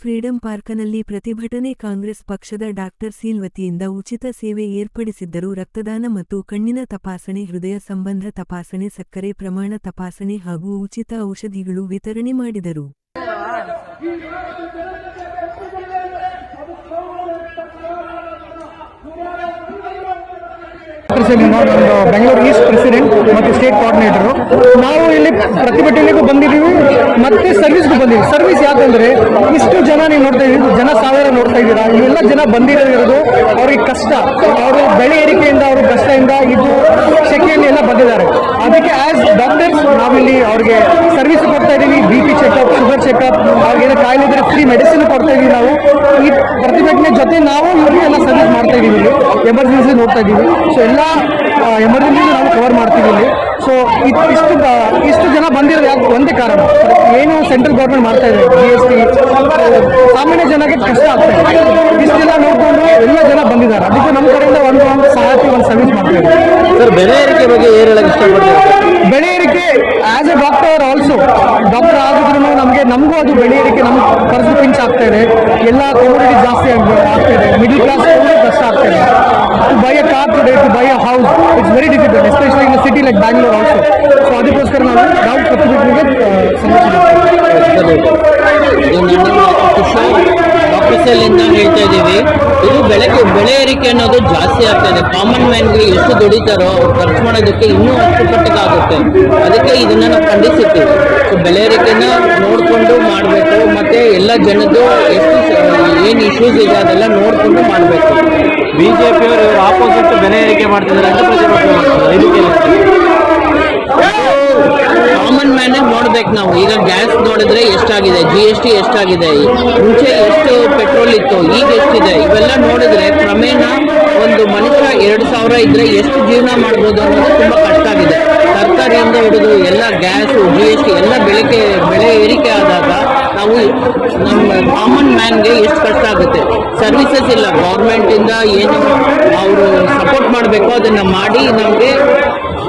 Freedom ಪಾರ್ಕ್ನಲ್ಲಿ ಪ್ರತಿಭಟನೆ ಕಾಂಗ್ರೆಸ್ ಪಕ್ಷದ ಡಾಕ್ಟರ್ ಸೀಲ್ ವತಿಯಿಂದ ಉಚಿತ ಸೇವೆ ಏರ್ಪಡಿಸಿದ್ದರು. ರಕ್ತದಾನ ಮತ್ತು ಕಣ್ಣಿನ ತಪಾಸಣೆ, ಹೃದಯ ಸಂಬಂಧ ತಪಾಸಣೆ, ಸಕ್ಕರೆ ಪ್ರಮಾಣ ತಪಾಸಣೆ ಹಾಗೂ ಉಚಿತ ಔಷಧಿಗಳು ವಿತರಣೆ ಮಾಡಿದರು. ಬೆಂಗಳೂರು ಈಸ್ಟ್ ಪ್ರೆಸಿಡೆಂಟ್ ಮತ್ತು ಸ್ಟೇಟ್ ಕೋಆರ್ಡಿನೇಟರು. ನಾವು ಇಲ್ಲಿ ಪ್ರತಿಭಟನೆಗೂ ಬಂದಿದ್ದೀವಿ ಮತ್ತೆ ಸರ್ವಿಸ್ಗೂ ಬಂದಿದ್ದೀವಿ. ಸರ್ವಿಸ್ ಯಾಕಂದ್ರೆ ಇಷ್ಟು ಜನ ನೀವು ನೋಡ್ತಾ ಇದ್ದೀವಿ, ಜನ ಸಾವಿರ ನೋಡ್ತಾ ಇದ್ದೀರಾ. ಇವೆಲ್ಲ ಜನ ಬಂದಿರೋದು ಅವ್ರಿಗೆ ಕಷ್ಟ, ಅವರು ಬೆಳೆ ಏರಿಕೆಯಿಂದ ಅವರು ಕಷ್ಟದಿಂದ ಇದು ಸೆಕೆಯಲ್ಲಿ ಎಲ್ಲ ಬಂದಿದ್ದಾರೆ. ಅದಕ್ಕೆ ಆಸ್ ಡಾಕ್ಟರ್ಸ್ ನಾವಿಲ್ಲಿ ಅವ್ರಿಗೆ ಸರ್ವಿಸ್ ಕೊಡ್ತಾ ಇದ್ದೀವಿ. BP ಚೆಕಪ್, ಶುಗರ್ ಚೆಕಪ್, ಅವ್ರಿಗೇನೋ ಕಾಯಿಲೆ ಇದ್ರೆ ಫ್ರೀ ಮೆಡಿಸಿನ್ ಕೊಡ್ತಾ ಇದ್ದೀವಿ. ನಾವು ಈ ಪ್ರತಿಭಟನೆ ಜೊತೆ ನಾವು ಇವ್ರಿಗೆಲ್ಲ ಸರ್ವಿಸ್ ಮಾಡ್ತಾ ಇದ್ದೀವಿ. ಇಲ್ಲಿ ಎಮರ್ಜೆನ್ಸಿ ನೋಡ್ತಾ ಇದ್ದೀವಿ. ಸೊ ಎಲ್ಲ ಎಮರ್ಜೆನ್ಸಿ ನಾವು ಕವರ್ ಮಾಡ್ತೀವಿ ಇಲ್ಲಿ. ಸೊ ಇಷ್ಟು ಜನ ಬಂದಿರೋದು ಯಾಕೆ ಒಂದೇ ಕಾರಣ, ಏನು ಸೆಂಟ್ರಲ್ ಗೌರ್ಮೆಂಟ್ ಮಾಡ್ತಾ ಇದೆ GST, ಸಾಮಾನ್ಯ ಜನಕ್ಕೆ ಕಷ್ಟ ಆಗ್ತಾ ಇದೆ. ಇಷ್ಟೆಲ್ಲ ನೋಡಿಕೊಂಡು ಎಲ್ಲ ಜನ ಬಂದಿದ್ದಾರೆ. ಅದಕ್ಕೆ ನಮ್ಮ ಕಡೆಯಿಂದ ಒಂದು ಸಹಾಯಕ್ಕೆ ಒಂದು ಸರ್ವಿಸ್ ಮಾಡ್ತಾ ಇದ್ದೀವಿ. ಸರ್, ಬೆಲೆ ಏರಿಕೆ ಬಗ್ಗೆ ಏನು ಹೇಳಕ್ಕೆ ಇಷ್ಟಪಡ್ತೀವಿ? ಬೆಳೆ ಏರಿಕೆ as A doctor also, doctor ಆಗಿದ್ರು ನಮಗೂ ಅದು ಬೆಳೆ ಏರಿಕೆ ನಮ್ಗೆ ಖರ್ಚು ಪಿಂಚ್ ಆಗ್ತಾ ಇದೆ. ಎಲ್ಲ ಕಮೋಡಿಟಿ ಜಾಸ್ತಿ ಆಗ್ತಾ ಇದೆ. ಮಿಡಲ್ ಕ್ಲಾಸ್ ಕಷ್ಟ ಆಗ್ತಾ ಇದೆ. To buy a car today, to buy a house, it's very difficult, especially in a city like Bangalore also. So ಅದಕ್ಕೋಸ್ಕರ ನಾವು ಪ್ರತಿಭಟನೆಗೆ ಆಫೀಸಲ್ಲಿಂದ ಹೇಳ್ತಾ ಇದ್ದೀವಿ. ಇದು ಬೆಳೆ ಏರಿಕೆ ಅನ್ನೋದು ಜಾಸ್ತಿ ಆಗ್ತಾ ಇದೆ. ಕಾಮನ್ ಮ್ಯಾನ್ಗೆ ಎಷ್ಟು ದುಡಿತಾರೋ ಅವ್ರು ಖರ್ಚು ಮಾಡೋದಕ್ಕೆ ಇನ್ನೂ 10 ಪಟ್ಟಿಗೆ ಆಗುತ್ತೆ. ಅದಕ್ಕೆ ಇದನ್ನ ನಾವು ಖಂಡಿಸುತ್ತೀವಿ. ಸೊ ಬೆಲೆ ಏರಿಕೆನ ನೋಡಿಕೊಂಡು ಮಾಡಬೇಕು, ಮತ್ತೆ ಎಲ್ಲ ಜನದ್ದು ಎಷ್ಟು ಏನು ಇಶ್ಯೂಸ್ ಇದೆ ಅದೆಲ್ಲ ನೋಡಿಕೊಂಡು ಮಾಡಬೇಕು. ಬಿಜೆಪಿಯವರು ಇವರು ಆಪೋಸಿಟ್ ಬೆಲೆ ಏರಿಕೆ ಮಾಡ್ತಿದ್ದಾರೆ ಅಂತ ಪ್ರತಿಭಟನೆ ಮಾಡ್ತಾರೆ. ಇದಕ್ಕೆ ಕಾಮನ್ ಮ್ಯಾನ್ ನೋಡ್ಬೇಕು ನಾವು. ಈಗ ಗ್ಯಾಸ್ ನೋಡಿದ್ರೆ ಎಷ್ಟಾಗಿದೆ, GST ಎಷ್ಟಾಗಿದೆ, ಮುಂಚೆ ಎಷ್ಟು ಪೆಟ್ರೋಲ್ ಇತ್ತು, ಈಗ ಎಷ್ಟಿದೆ, ಇವೆಲ್ಲ ನೋಡಿದ್ರೆ ಕ್ರಮೇಣ ಒಂದು ಮನುಷ್ಯ 2,000 ಇದ್ರೆ ಎಷ್ಟು ಜೀವನ ಮಾಡ್ಬೋದು ಅನ್ನೋದು ತುಂಬಾ ಕಷ್ಟ ಆಗಿದೆ. ತರಕಾರಿಯಿಂದ ಹಿಡಿದು ಎಲ್ಲ ಗ್ಯಾಸು, GST ಎಲ್ಲ ಬೆಲೆ ಏರಿಕೆ ಆದಾಗ ನಾವು ನಮ್ಮ ಕಾಮನ್ ಮ್ಯಾನ್ಗೆ ಎಷ್ಟು ಕಷ್ಟ ಆಗುತ್ತೆ. ಸರ್ವಿಸಸ್ ಇಲ್ಲ ಗೌರ್ಮೆಂಟಿಂದ, ಏನು ಅವರು ಸಪೋರ್ಟ್ ಮಾಡಬೇಕು ಅದನ್ನ ಮಾಡಿ ನಮಗೆ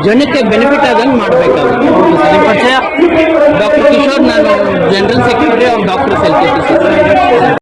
ಜನಕ್ಕೆ ಬೆನಿಫಿಟ್ ಆದಂಗೆ ಮಾಡಬೇಕಾಗುತ್ತೆ. ಪರಿಚಯ ಡಾಕ್ಟರ್ ಕಿಶೋರ್, ನಾನು general secretary of doctors health.